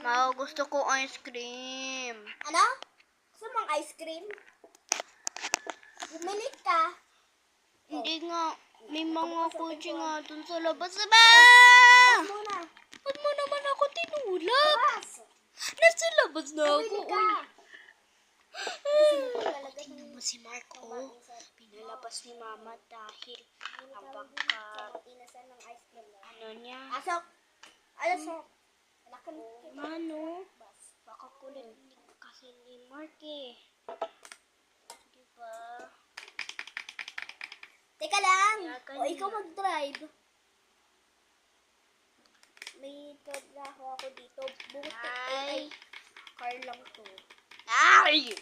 Ma, gusto ko ice cream. Ano? Gusto mong ice cream? Bumili ka. Hindi nga. May mga kotse nga dun sa labas. Ba! Labas muna. Ba't mo naman ako tinulak? Labas. Nasa labas na ako. Bumili ka. Tingnan mo si Marco. Pinalabas ni Mama dahil Inasan ng ice cream na. ano niya. Asok. Alasok. Alakan kita. Mano? Baka kulit kasi ni Mark eh. Diba? Teka lang. Kaya O, ikaw mag-drive. May trabaho ako dito. Buti ay car lang to. Ay!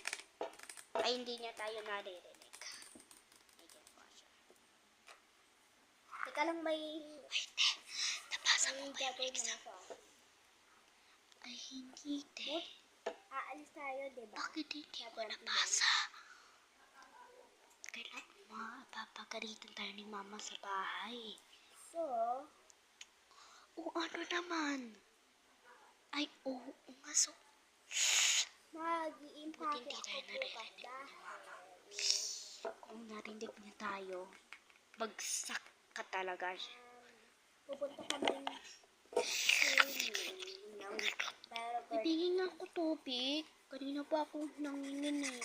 Ay, hindi niya tayo naririnig. Ayan po siya. Teka lang, may... Wait, nabasa mo ba yung gagawin exam? na ako. Ay, hindi, te. Aalis tayo, diba? Bakit hindi mo nabasa? Kailan mapapagalitan tayo ni Mama sa bahay? So, O ano naman? Ay, oo nga, so. mag-i-impake Hindi ako tayo naririnig ni Mama. Kung narinig niya tayo, bagsak ka talaga. Pupunta kami Ibigin nga ako tubig. Kanina pa ako nanginginig.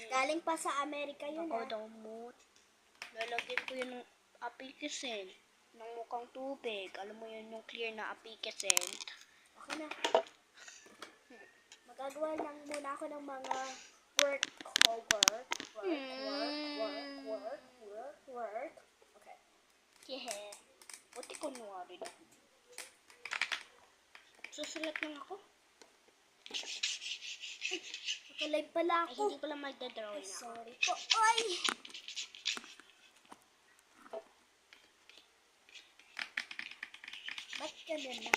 galing pa sa Amerika yun, Ako daw mo. Lalagyan ko yun ng apikisen. Ng mukhang tubig. Alam mo yun yung clear na apikisen. Okay na. Magagawa lang muna ako ng mga work. Okay. Yeah. Buti kunwari na. Susulat lang ako. Nakalive pala Ay, ako. hindi pala magdadrawing ako. Sorry po. Ay! Ba't ganun na?